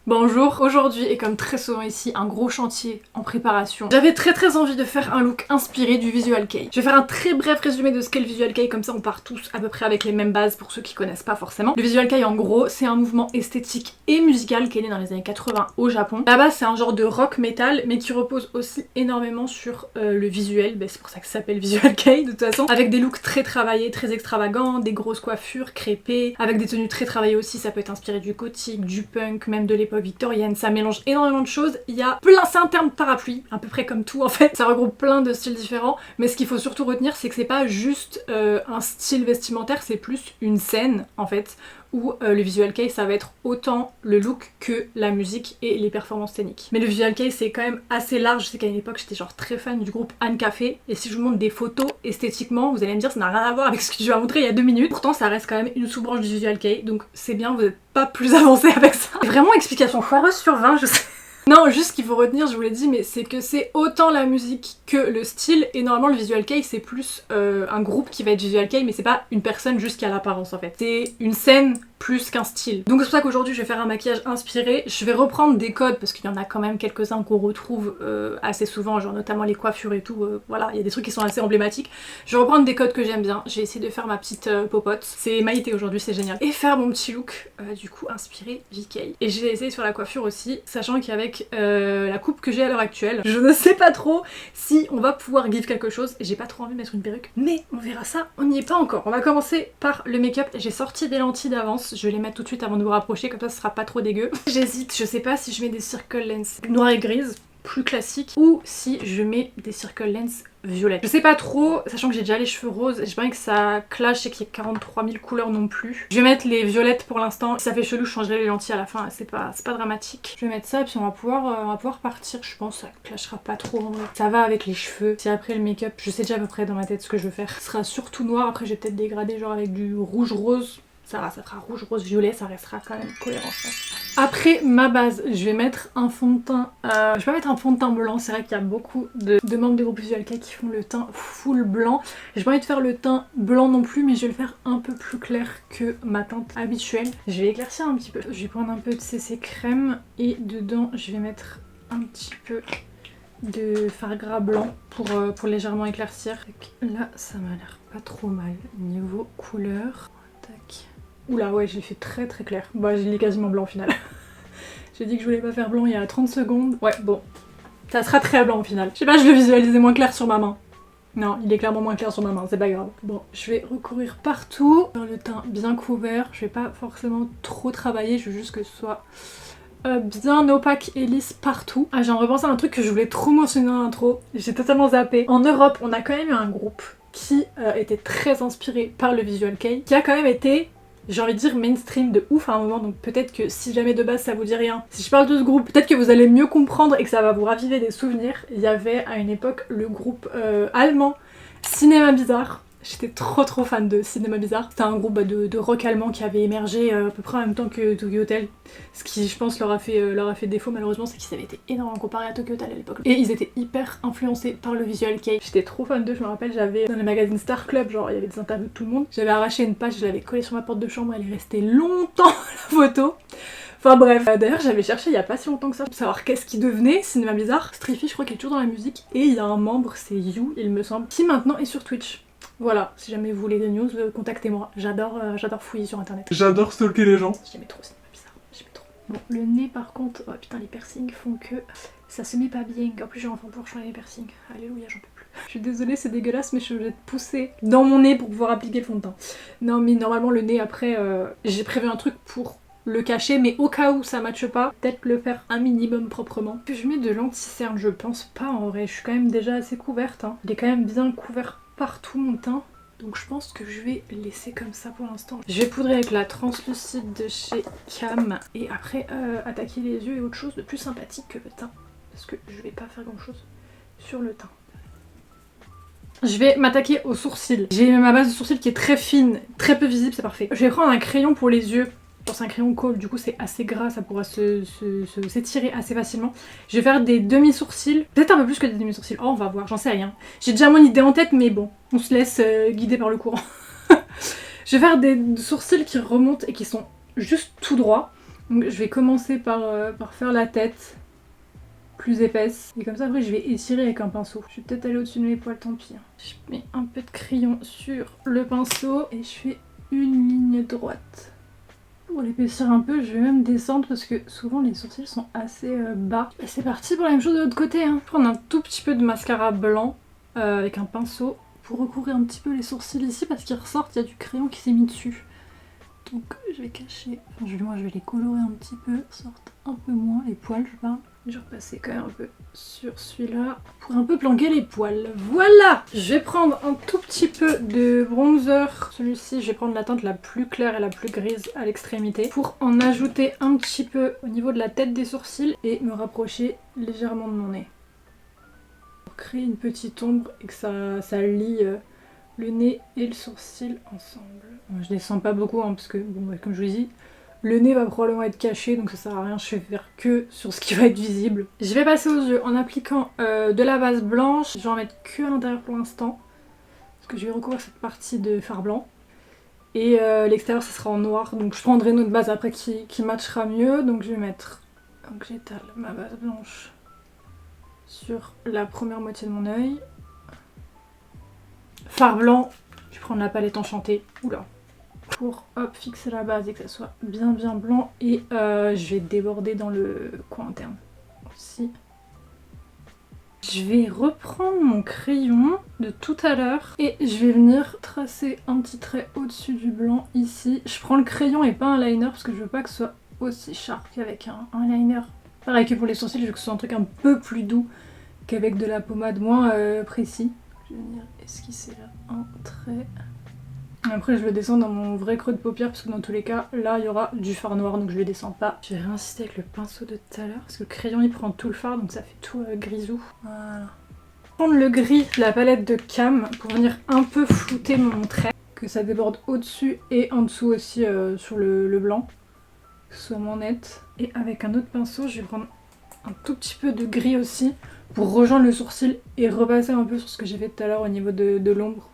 Bonjour, aujourd'hui et comme très souvent ici, un gros chantier en préparation. J'avais très envie de faire un look inspiré du Visual Kei. Je vais faire un très bref résumé de ce qu'est le Visual Kei, comme ça on part tous à peu près avec les mêmes bases pour ceux qui connaissent pas forcément. Le Visual Kei en gros, c'est un mouvement esthétique et musical qui est né dans les années 80 au Japon. À la base c'est un genre de rock metal mais qui repose aussi énormément sur le visuel, c'est pour ça que ça s'appelle Visual Kei de toute façon, avec des looks très travaillés, très extravagants, des grosses coiffures crêpées, avec des tenues très travaillées aussi, ça peut être inspiré du gothique, du punk, même de l'époque victorienne, ça mélange énormément de choses, il y a plein, c'est un terme parapluie, à peu près comme tout en fait, ça regroupe plein de styles différents, mais ce qu'il faut surtout retenir c'est que c'est pas juste un style vestimentaire, c'est plus une scène en fait, où le Visual Kei ça va être autant le look que la musique et les performances scéniques. Mais le Visual Kei c'est quand même assez large, je sais qu'à une époque j'étais genre très fan du groupe Anne Café, et si je vous montre des photos esthétiquement, vous allez me dire ça n'a rien à voir avec ce que je vais vous montrer il y a 2 minutes, pourtant ça reste quand même une sous-branche du Visual Kei, donc c'est bien, vous n'êtes pas plus avancé avec ça. Vraiment explication foireuse sur 20, je sais. Non, juste ce qu'il faut retenir, je vous l'ai dit, mais c'est que c'est autant la musique que le style, et normalement le Visual Kei c'est plus un groupe qui va être Visual Kei, mais c'est pas une personne juste qui a l'apparence en fait. C'est une scène plus qu'un style. Donc c'est pour ça qu'aujourd'hui je vais faire un maquillage inspiré, je vais reprendre des codes parce qu'il y en a quand même quelques-uns qu'on retrouve assez souvent, genre notamment les coiffures et tout, voilà, il y a des trucs qui sont assez emblématiques. Je vais reprendre des codes que j'aime bien, j'ai essayé de faire ma petite popote, c'est Maïté aujourd'hui, c'est génial. Et faire mon petit look, du coup inspiré VK. Et j'ai essayé sur la coiffure aussi, sachant qu'avec la coupe que j'ai à l'heure actuelle, je ne sais pas trop si on va pouvoir give quelque chose, j'ai pas trop envie de mettre une perruque, mais on verra ça, on n'y est pas encore. On va commencer par le make-up, j'ai sorti des lentilles d'avance, je vais les mettre tout de suite avant de vous rapprocher, comme ça ce sera pas trop dégueu. J'hésite, je sais pas si je mets des circle lens noires et grises, plus classiques, ou si je mets des circle lens violettes. Je sais pas trop, sachant que j'ai déjà les cheveux roses, j'ai pas envie que ça clash et qu'il y ait 43 000 couleurs non plus. Je vais mettre les violettes pour l'instant, si ça fait chelou je changerai les lentilles à la fin, c'est pas dramatique. Je vais mettre ça et puis on va pouvoir partir, je pense, ça clashera pas trop en vrai. Ça va avec les cheveux, si après le make-up, je sais déjà à peu près dans ma tête ce que je veux faire. Ce sera surtout noir, après je vais peut-être dégrader genre avec du rouge rose. Ça va, ça fera rouge, rose, violet, ça restera quand même cohérent je pense. Après ma base, je vais mettre un fond de teint, je vais pas mettre un fond de teint blanc, c'est vrai qu'il y a beaucoup de membres du groupe Visual Kei qui font le teint full blanc. J'ai pas envie de faire le teint blanc non plus, mais je vais le faire un peu plus clair que ma teinte habituelle. Je vais éclaircir un petit peu, je vais prendre un peu de CC crème et dedans je vais mettre un petit peu de fard gras blanc pour légèrement éclaircir. Là ça m'a l'air pas trop mal niveau couleur. Tac. Oula ouais, je l'ai fait très clair. Bah je l'ai quasiment blanc au final. J'ai dit que je voulais pas faire blanc il y a 30 secondes. Ouais bon, ça sera très blanc au final. Je sais pas, je le visualisais moins clair sur ma main. Non, il est clairement moins clair sur ma main, c'est pas grave. Bon, je vais recourir partout. Dans le teint bien couvert, je vais pas forcément trop travailler, je veux juste que ce soit bien opaque et lisse partout. Ah, j'ai repensé à un truc que je voulais trop mentionner dans l'intro, j'ai totalement zappé. En Europe, on a quand même eu un groupe qui était très inspiré par le Visual Kei, qui a quand même été, j'ai envie de dire, mainstream de ouf à un moment, donc peut-être que si jamais de base ça vous dit rien, si je parle de ce groupe, peut-être que vous allez mieux comprendre et que ça va vous raviver des souvenirs. Il y avait à une époque le groupe allemand Cinéma Bizarre. J'étais trop fan de Cinéma Bizarre. C'était un groupe de rock allemand qui avait émergé à peu près en même temps que Tokyo Hotel. Ce qui, je pense, leur a fait défaut malheureusement, c'est qu'ils avaient été énormément comparés à Tokyo Hotel à l'époque. Et ils étaient hyper influencés par le Visual Kei. J'étais trop fan d'eux, je me rappelle, j'avais dans le magazine Star Club, genre il y avait des interviews de tout le monde. J'avais arraché une page, je l'avais collée sur ma porte de chambre, elle est restée longtemps la photo. Enfin bref, d'ailleurs j'avais cherché il y a pas si longtemps que ça pour savoir qu'est-ce qui devenait Cinéma Bizarre. Strifi je crois qu'il est toujours dans la musique, et il y a un membre, c'est You il me semble, qui maintenant est sur Twitch. Voilà, si jamais vous voulez des news, contactez-moi. J'adore fouiller sur internet. J'adore stalker les gens. J'aimais trop Cinéma Bizarre, j'aimais trop. Bon, le nez par contre, oh putain les piercings font que ça se met pas bien. En plus j'ai enfin pour changer les piercings. Alléluia, j'en peux plus. Je suis désolée, c'est dégueulasse, mais je suis obligée de pousser dans mon nez pour pouvoir appliquer le fond de teint. Non mais normalement le nez après, j'ai prévu un truc pour le cacher, mais au cas où ça matche pas, peut-être le faire un minimum proprement. Que je mets de l'anti-cerne, je pense pas en vrai, je suis quand même déjà assez couverte, hein. Il est quand même bien couvert partout mon teint, donc je pense que je vais laisser comme ça pour l'instant. Je vais poudrer avec la translucide de chez Cam et après attaquer les yeux et autre chose de plus sympathique que le teint, parce que je vais pas faire grand chose sur le teint. Je vais m'attaquer aux sourcils. J'ai ma base de sourcils qui est très fine, très peu visible, c'est parfait. Je vais prendre un crayon pour les yeux. C'est un crayon Kohl, du coup c'est assez gras, ça pourra s'étirer assez facilement. Je vais faire des demi-sourcils, peut-être un peu plus que des demi-sourcils, oh on va voir, j'en sais rien. J'ai déjà mon idée en tête mais bon, on se laisse guider par le courant. Je vais faire des sourcils qui remontent et qui sont juste tout droits. Donc je vais commencer par faire la tête plus épaisse. Et comme ça après je vais étirer avec un pinceau. Je vais peut-être aller au-dessus de mes poils, tant pis. Je mets un peu de crayon sur le pinceau et je fais une ligne droite. Pour l'épaissir un peu, je vais même descendre parce que souvent les sourcils sont assez bas. Et c'est parti pour la même chose de l'autre côté. Hein. Je vais prendre un tout petit peu de mascara blanc avec un pinceau pour recouvrir un petit peu les sourcils ici parce qu'ils ressortent, il y a du crayon qui s'est mis dessus. Donc je vais cacher, moi je vais les colorer un petit peu, sortent un peu moins, les poils je parle. Je vais repasser quand même un peu sur celui-là pour un peu planquer les poils. Voilà! Je vais prendre un tout petit peu de bronzer. Celui-ci, je vais prendre la teinte la plus claire et la plus grise à l'extrémité pour en ajouter un petit peu au niveau de la tête des sourcils et me rapprocher légèrement de mon nez. Pour créer une petite ombre et que ça lie le nez et le sourcil ensemble. Je descends pas beaucoup hein, parce que, bon, comme je vous dis, le nez va probablement être caché donc ça sert à rien, je vais faire que sur ce qui va être visible. Je vais passer aux yeux en appliquant de la base blanche. Je vais en mettre que à l'intérieur pour l'instant parce que je vais recouvrir cette partie de fard blanc. Et l'extérieur ça sera en noir donc je prendrai une autre base après qui matchera mieux. Donc je vais mettre, donc j'étale ma base blanche sur la première moitié de mon œil. Fard blanc, je vais prendre la palette enchantée. Oula. Pour hop, fixer la base et que ça soit bien blanc et je vais déborder dans le coin interne aussi. Je vais reprendre mon crayon de tout à l'heure et je vais venir tracer un petit trait au-dessus du blanc ici. Je prends le crayon et pas un liner parce que je veux pas que ce soit aussi sharp qu'avec un liner. Pareil que pour les sourcils, je veux que ce soit un truc un peu plus doux qu'avec de la pommade moins précis. Je vais venir esquisser là un trait. Après je le descends dans mon vrai creux de paupière parce que dans tous les cas là il y aura du fard noir donc je le descends pas. Je vais réinsister avec le pinceau de tout à l'heure parce que le crayon il prend tout le fard donc ça fait tout grisou. Voilà. Prendre le gris de la palette de Cam pour venir un peu flouter mon trait. Que ça déborde au-dessus et en dessous aussi sur le blanc. Que ce soit moins net. Et avec un autre pinceau je vais prendre un tout petit peu de gris aussi pour rejoindre le sourcil et repasser un peu sur ce que j'ai fait tout à l'heure au niveau de l'ombre.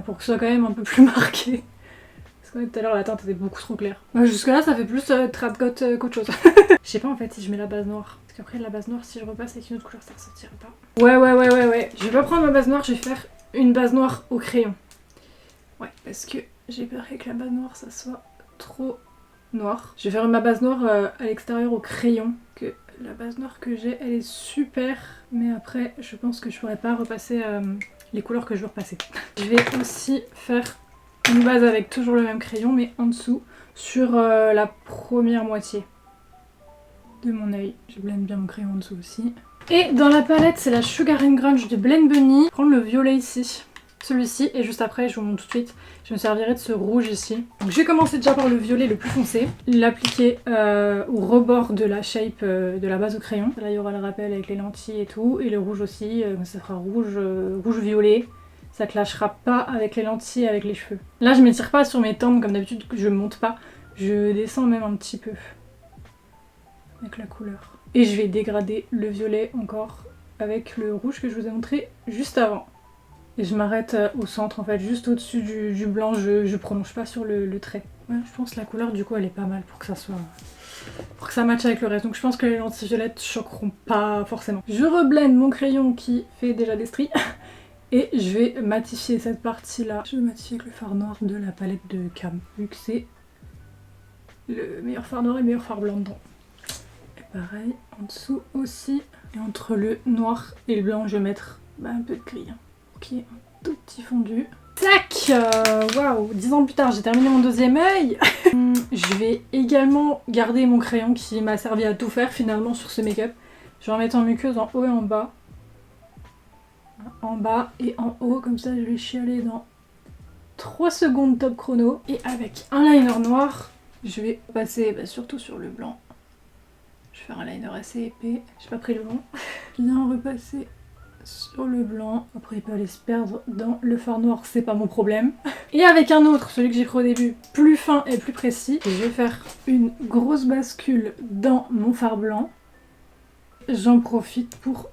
Pour que ce soit quand même un peu plus marqué. Parce que tout à l'heure la teinte était beaucoup trop claire. Jusque là ça fait plus trad got qu'autre chose. Je sais pas en fait si je mets la base noire. Parce qu'après la base noire si je repasse avec une autre couleur ça ressortira pas. Ouais. Je vais pas prendre ma base noire, je vais faire une base noire au crayon. Ouais parce que j'ai peur que la base noire ça soit trop noir. Je vais faire ma base noire à l'extérieur au crayon. Que la base noire que j'ai elle est super. Mais après je pense que je pourrais pas repasser les couleurs que je veux repasser. Je vais aussi faire une base avec toujours le même crayon mais en dessous sur la première moitié de mon œil. Je blende bien mon crayon en dessous aussi. Et dans la palette c'est la Sugar and Grunge de Blend Bunny. Je vais prendre le violet ici, celui-ci et juste après je vous montre tout de suite. Je me servirai de ce rouge ici. Donc je vais commencer déjà par le violet le plus foncé. L'appliquer au rebord de la shape de la base au crayon. Là il y aura le rappel avec les lentilles et tout. Et le rouge aussi, ça fera rouge-violet. Ça clashera pas avec les lentilles et avec les cheveux. Là je m'étire pas sur mes tempes comme d'habitude, je monte pas. Je descends même un petit peu avec la couleur. Et je vais dégrader le violet encore avec le rouge que je vous ai montré juste avant. Et je m'arrête au centre en fait, juste au-dessus du blanc, je prolonge pas sur le trait. Ouais, je pense que la couleur du coup elle est pas mal pour que ça soit... pour que ça matche avec le reste. Donc je pense que les lentilles violettes choqueront pas forcément. Je reblende mon crayon qui fait déjà des stries. Et je vais matifier cette partie là. Je vais matifier avec le fard noir de la palette de Cam. Vu que c'est le meilleur fard noir et le meilleur fard blanc dedans. Et pareil en dessous aussi. Et entre le noir et le blanc je vais mettre un peu de gris. Ok, un tout petit fondu. Tac, waouh, 10 ans plus tard, j'ai terminé mon deuxième œil. Je vais également garder mon crayon qui m'a servi à tout faire finalement sur ce make-up. Je vais en mettre en muqueuse en haut et en bas. En bas et en haut, comme ça je vais chialer dans 3 secondes top chrono. Et avec un liner noir, je vais passer surtout sur le blanc. Je vais faire un liner assez épais, j'ai pas pris le long. Bien repasser sur le blanc. Après il peut aller se perdre dans le fard noir, c'est pas mon problème. Et avec un autre, celui que j'ai pris au début, plus fin et plus précis, je vais faire une grosse bascule dans mon fard blanc. J'en profite pour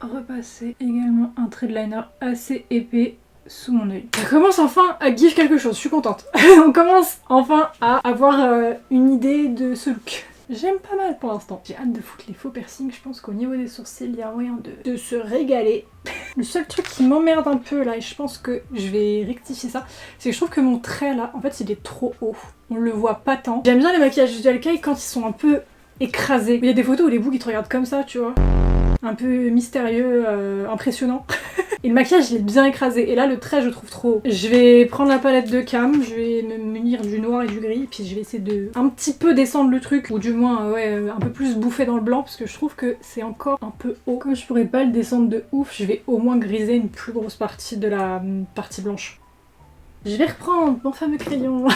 repasser également un trait de liner assez épais sous mon œil. Ça commence enfin à give quelque chose, je suis contente. On commence enfin à avoir une idée de ce look. j'aime pas mal pour l'instant. J'ai hâte de foutre les faux piercings, je pense qu'au niveau des sourcils, il y a moyen de se régaler. Le seul truc qui m'emmerde un peu là, et je pense que je vais rectifier ça, c'est que je trouve que mon trait là, en fait il est trop haut. On le voit pas tant. J'aime bien les maquillages Visual Kei quand ils sont un peu écrasés. Il y a des photos où les boucs ils te regardent comme ça, tu vois. Un peu mystérieux, impressionnant. Et le maquillage il est bien écrasé. Et là le trait je le trouve trop haut. Je vais prendre la palette de Cam, je vais me munir du noir et du gris. Puis je vais essayer de un petit peu descendre le truc. Ou du moins un peu plus bouffer dans le blanc. Parce que je trouve que c'est encore un peu haut. Comme je pourrais pas le descendre de ouf, je vais au moins griser une plus grosse partie de la partie blanche. Je vais reprendre mon fameux crayon.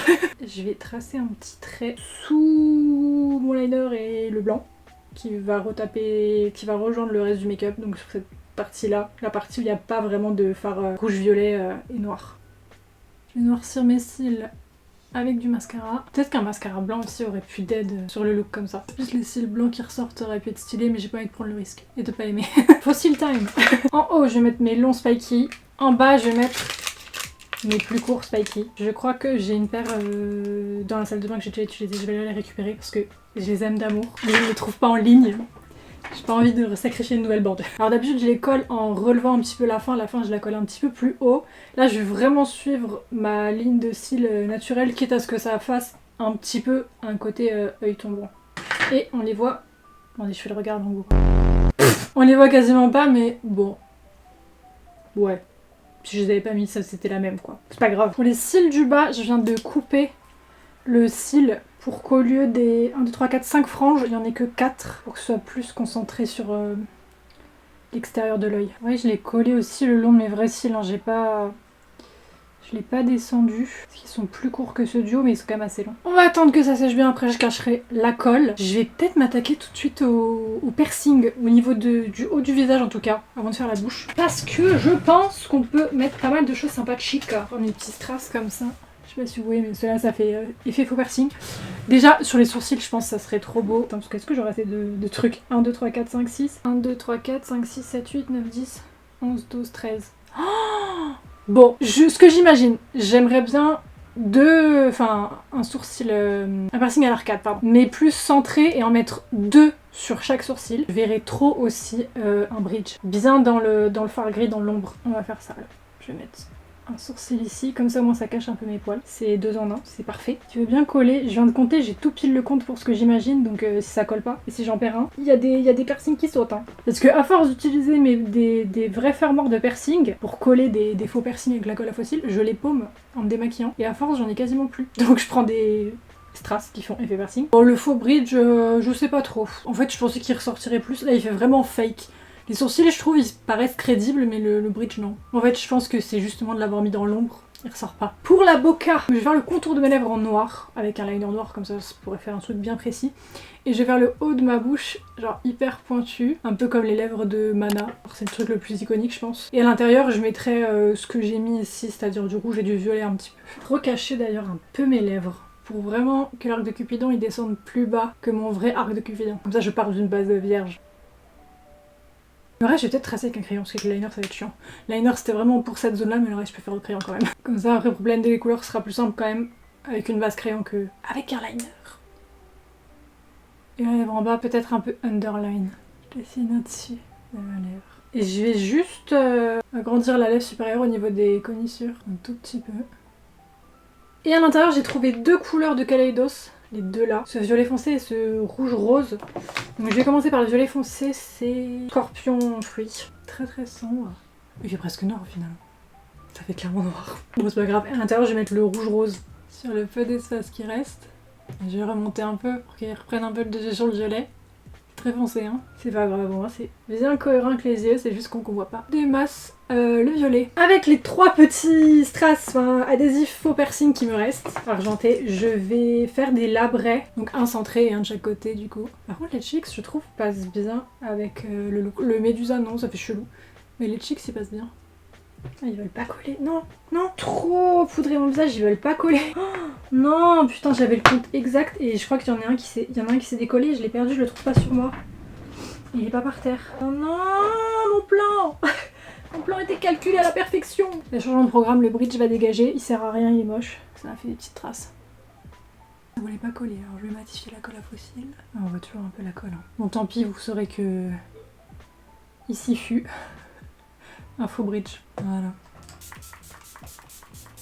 Je vais tracer un petit trait sous mon liner et le blanc. Qui va retaper, qui va rejoindre le reste du make-up. Donc sur cette partie-là, la partie où il n'y a pas vraiment de fard rouge, violet et noir. Je vais noircir mes cils avec du mascara. Peut-être qu'un mascara blanc aussi aurait pu d'aide sur le look comme ça. Juste les cils blancs qui ressortent aurait pu être stylé, mais j'ai pas envie de prendre le risque et de pas aimer. Fossil time. En haut, je vais mettre mes longs spiky. En bas, je vais mettre mes plus courts spiky. Je crois que j'ai une paire dans la salle de bain que j'ai déjà utilisée. Je vais aller les récupérer parce que je les aime d'amour. Mais je ne les trouve pas en ligne. J'ai pas envie de sacrifier une nouvelle bande. Alors d'habitude je les colle en relevant un petit peu la fin je la colle un petit peu plus haut. Là je vais vraiment suivre ma ligne de cils naturelle, quitte à ce que ça fasse un petit peu un côté œil tombant. Et on les voit... Attendez, je fais le regard en gros. On les voit quasiment pas, mais bon. Ouais. Si je les avais pas mis, ça c'était la même quoi. C'est pas grave. Pour les cils du bas, je viens de couper le cil pour qu'au lieu des 1, 2, 3, 4, 5 franges, il n'y en ait que 4 pour que ce soit plus concentré sur l'extérieur de l'œil. Oui, je l'ai collé aussi le long de mes vrais cils, hein. Je l'ai pas descendu, parce qu'ils sont plus courts que ceux du haut, mais ils sont quand même assez longs. On va attendre que ça sèche bien, après je cacherai la colle. Je vais peut-être m'attaquer tout de suite au piercing, au niveau du haut du visage en tout cas, avant de faire la bouche. Parce que je pense qu'on peut mettre pas mal de choses sympathiques, comme des petits strass comme ça. Je sais pas si vous voyez, mais cela ça fait effet faux piercing. Déjà sur les sourcils je pense que ça serait trop beau. Attends, parce qu'est-ce que j'aurais assez de trucs. 1, 2, 3, 4, 5, 6. 1, 2, 3, 4, 5, 6, 7, 8, 9, 10, 11, 12, 13. Oh bon, ce que j'imagine, j'aimerais bien un sourcil, un piercing à l'arcade, pardon. Mais plus centré et en mettre 2 sur chaque sourcil. Je verrais trop aussi un bridge. Bien dans le fard gris, dans l'ombre. On va faire ça là. Je vais mettre un sourcil ici, comme ça au moins ça cache un peu mes poils. C'est 2 en 1, c'est parfait. Tu veux bien coller, je viens de compter, j'ai tout pile le compte pour ce que j'imagine, donc si ça colle pas, et si j'en perds un, il y a des piercings qui sautent. Hein. Parce que à force d'utiliser des vrais fermoirs de piercing pour coller des faux piercings avec la colle à fossile, je les paume en me démaquillant, et à force j'en ai quasiment plus. Donc je prends des strass qui font effet piercing. Bon, le faux bridge, je sais pas trop. En fait je pensais qu'il ressortirait plus, là il fait vraiment fake. Les sourcils, je trouve, ils paraissent crédibles, mais le bridge, non. En fait, je pense que c'est justement de l'avoir mis dans l'ombre. Il ressort pas. Pour la boca, je vais faire le contour de mes lèvres en noir, avec un liner noir, comme ça pourrait faire un truc bien précis. Et je vais faire le haut de ma bouche, genre hyper pointu, un peu comme les lèvres de Mana. C'est le truc le plus iconique, je pense. Et à l'intérieur, je mettrai ce que j'ai mis ici, c'est-à-dire du rouge et du violet un petit peu. Recacher d'ailleurs un peu mes lèvres, pour vraiment que l'arc de Cupidon il descende plus bas que mon vrai arc de Cupidon. Comme ça, je pars d'une base vierge. Le reste, je vais peut-être tracer avec un crayon, parce que le liner, ça va être chiant. Le liner, c'était vraiment pour cette zone-là, mais le reste, je peux faire au crayon quand même. Comme ça, après, pour blender les couleurs, ce sera plus simple quand même avec une base crayon que avec un liner. Et la lèvre en bas, peut-être un peu underline. Je dessine au-dessus de ma lèvre. Et je vais juste agrandir la lèvre supérieure au niveau des commissures, un tout petit peu. Et à l'intérieur, j'ai trouvé 2 couleurs de Kaleidos. Les 2 là, ce violet foncé et ce rouge rose. Donc je vais commencer par le violet foncé, c'est Scorpion fruit. Très très sombre. Il fait presque noir au final. Ça fait clairement noir. Bon c'est pas grave, à l'intérieur je vais mettre le rouge rose sur le peu d'espace qui reste. Et je vais remonter un peu pour qu'il reprenne un peu le dessus sur le violet. Très foncé hein. C'est pas grave, bon, c'est bien cohérent avec les yeux, c'est juste qu'on voit pas. Des masses, le violet. Avec les 3 petits strass, adhésifs faux piercing qui me restent, argentés, je vais faire des labrets. Donc un centré et un de chaque côté du coup. Par contre les cheeks je trouve passent bien avec le look. Le médusa non, ça fait chelou. Mais les cheeks ils passent bien. Ah, ils veulent pas coller. Non, non, trop poudré mon visage, ils veulent pas coller. Oh, non, putain, j'avais le compte exact et je crois qu'il y en a un qui s'est décollé et je l'ai perdu, je le trouve pas sur moi. Il est pas par terre. Oh non, mon plan. Mon plan était calculé à la perfection. Le changement de programme, le bridge va dégager, il sert à rien, il est moche. Ça a fait des petites traces. Vous voulez pas coller, alors je vais matifier la colle à fossile. Ah, on voit toujours un peu la colle. Hein. Bon tant pis, vous saurez que ici fut un faux bridge. Voilà.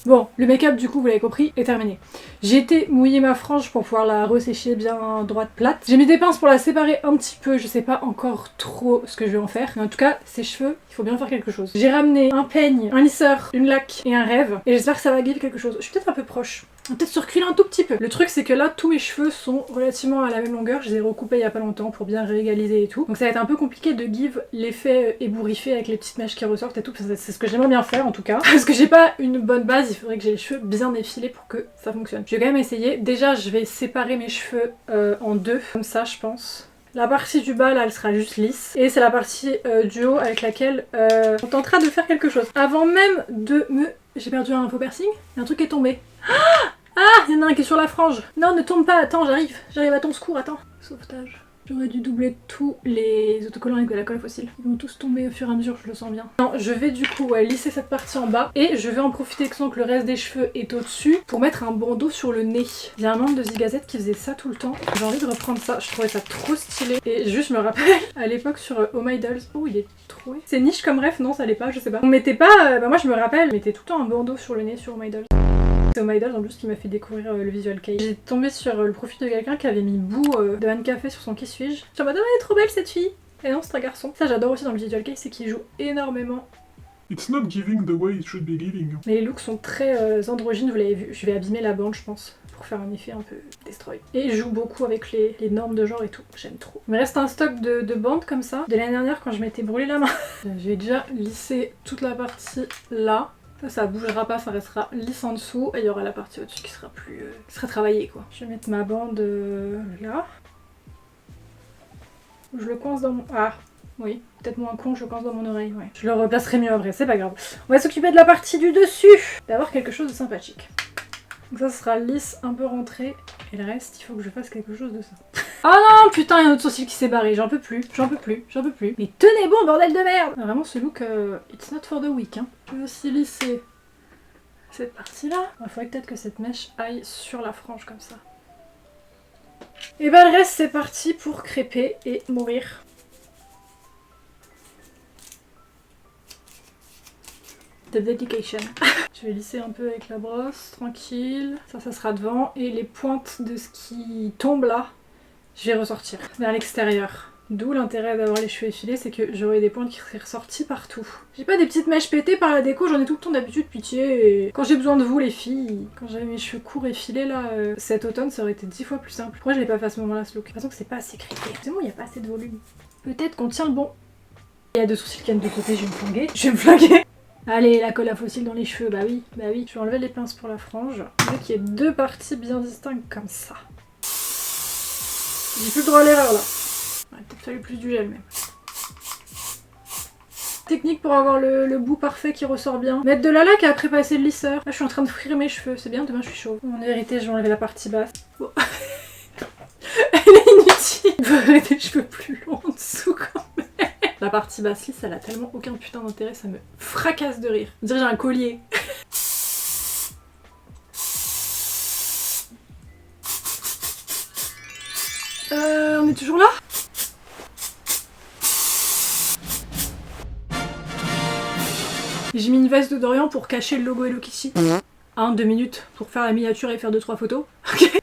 Bon, le make-up du coup, vous l'avez compris, est terminé. J'ai été mouiller ma frange pour pouvoir la ressécher bien droite, plate. J'ai mis des pinces pour la séparer un petit peu, je sais pas encore trop ce que je vais en faire. Mais en tout cas, ces cheveux, il faut bien faire quelque chose. J'ai ramené un peigne, un lisseur, une laque et un rêve. Et j'espère que ça va guider quelque chose. Je suis peut-être un peu proche. Peut-être surculer un tout petit peu. Le truc c'est que là tous mes cheveux sont relativement à la même longueur, je les ai recoupés il y a pas longtemps pour bien réégaliser et tout. Donc ça va être un peu compliqué de give l'effet ébouriffé avec les petites mèches qui ressortent et tout. C'est ce que j'aimerais bien faire en tout cas. Parce que j'ai pas une bonne base, il faudrait que j'ai les cheveux bien effilés pour que ça fonctionne. Je vais quand même essayer. Déjà je vais séparer mes cheveux en deux, comme ça je pense. La partie du bas là elle sera juste lisse et c'est la partie du haut avec laquelle on tentera de faire quelque chose. Avant même de me... J'ai perdu un faux piercing, il y a un truc qui est tombé. Ah, il y en a un qui est sur la frange. Non, ne tombe pas, attends, j'arrive à ton secours, attends. Sauvetage. J'aurais dû doubler tous les autocollants avec de la colle fossile. Ils vont tous tomber au fur et à mesure, je le sens bien. Non, je vais du coup lisser cette partie en bas et je vais en profiter que le reste des cheveux est au-dessus pour mettre un bandeau sur le nez. Il y a un membre de Zigazette qui faisait ça tout le temps. J'ai envie de reprendre ça, je trouvais ça trop stylé. Et juste, je me rappelle à l'époque sur Oh My Dolls. Oh, il est troué. C'est niche comme ref, non, ça l'est pas, je sais pas. On mettait pas, moi je me rappelle, on mettait tout le temps un bandeau sur le nez sur Oh My Dolls. C'est Oh My Dolls en plus qui m'a fait découvrir le visual kei. J'ai tombé sur le profil de quelqu'un qui avait mis bout de Anne Café sur son qui suis-je. Je suis en mode elle est trop belle cette fille. Et non, c'est un garçon. Ça j'adore aussi dans le visual kei, c'est qu'il joue énormément. It's not giving the way it should be giving. Mais les looks sont très androgynes, vous l'avez vu. Je vais abîmer la bande je pense pour faire un effet un peu destroy. Et il joue beaucoup avec les normes de genre et tout. J'aime trop. Il me reste un stock de bandes comme ça de l'année dernière quand je m'étais brûlé la main. J'ai déjà lissé toute la partie là. Ça bougera pas, ça restera lisse en dessous et il y aura la partie au-dessus qui sera plus qui sera travaillée quoi. Je vais mettre ma bande là. Je le coince dans mon... Ah oui, peut-être moins con, je le coince dans mon oreille, ouais. Je le replacerai mieux après, c'est pas grave. On va s'occuper de la partie du dessus, d'avoir quelque chose de sympathique. Donc ça sera lisse, un peu rentré et le reste il faut que je fasse quelque chose de ça. Oh non putain, il y a un autre sourcil qui s'est barré, j'en peux plus, j'en peux plus, j'en peux plus. Mais tenez bon bordel de merde. Vraiment ce look, it's not for the weak hein. Je vais aussi lisser cette partie là. Il faudrait peut-être que cette mèche aille sur la frange comme ça. Et bah le reste c'est parti pour crêper et mourir. The dedication. Je vais lisser un peu avec la brosse, tranquille. Ça sera devant. Et les pointes de ce qui tombe là, je vais ressortir vers l'extérieur. D'où l'intérêt d'avoir les cheveux effilés, c'est que j'aurai des pointes qui seraient ressorties partout. J'ai pas des petites mèches pétées par la déco, j'en ai tout le temps d'habitude, pitié. Et quand j'ai besoin de vous les filles, quand j'avais mes cheveux courts effilés là, cet automne ça aurait été 10 fois plus simple. Pourquoi je l'ai pas fait à ce moment là ce look? J'ai l'impression que c'est pas assez crêpé. C'est bon, il y a pas assez de volume. Peut-être qu'on tient le bon. Il y a deux sourcils qui viennent de côté, je vais me flinguer. Je vais me flinguer. Allez, la colle à fossile dans les cheveux, bah oui. Je vais enlever les pinces pour la frange. Je veux qu'il y ait deux parties bien distinctes comme ça. J'ai plus le droit à l'erreur là. Il aurait peut-être fallu plus du gel même. Technique pour avoir le bout parfait qui ressort bien. Mettre de la laque et après passer le lisseur. Là je suis en train de frire mes cheveux, c'est bien, demain je suis chauve. En vérité je vais enlever la partie basse. Bon. Elle est inutile. Il faut arrêter les cheveux plus longs en dessous quand même. La partie basse lisse elle a tellement aucun putain d'intérêt, ça me fracasse de rire. On dirait que j'ai un collier. On est toujours là? J'ai mis une veste de Dorian pour cacher le logo Hello Kitty. 2 minutes pour faire la miniature et faire 2-3 photos.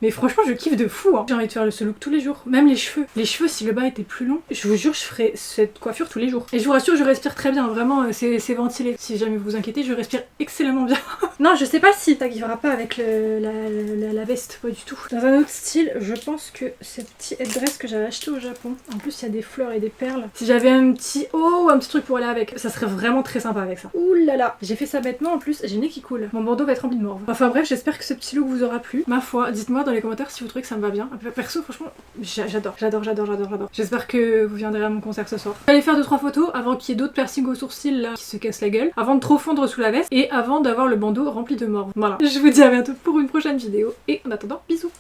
Mais franchement je kiffe de fou hein. J'ai envie de faire ce look tous les jours. Même les cheveux. Les cheveux si le bas était plus long, je vous jure je ferais cette coiffure tous les jours. Et je vous rassure je respire très bien, vraiment c'est ventilé. Si jamais vous vous inquiétez je respire excellemment bien. Non je sais pas si ça guivera pas avec la veste, pas du tout. Dans un autre style je pense que ce petit headdress que j'avais acheté au Japon, en plus il y a des fleurs et des perles. Si j'avais un petit haut ou un petit truc pour aller avec, ça serait vraiment très sympa avec ça. Ouh là là. J'ai fait ça bêtement en plus, j'ai le nez qui coule. Mon bandeau va être rempli de morve. Enfin bref j'espère que ce petit look vous aura plu. Ma foi, dites-moi dans les commentaires si vous trouvez que ça me va bien. Perso franchement j'adore. J'espère que vous viendrez à mon concert ce soir. Je vais aller faire 2-3 photos avant qu'il y ait d'autres piercings aux sourcils là qui se cassent la gueule, avant de trop fondre sous la veste et avant d'avoir le bandeau rempli de morve. Voilà. Je vous dis à bientôt pour une prochaine vidéo et en attendant bisous.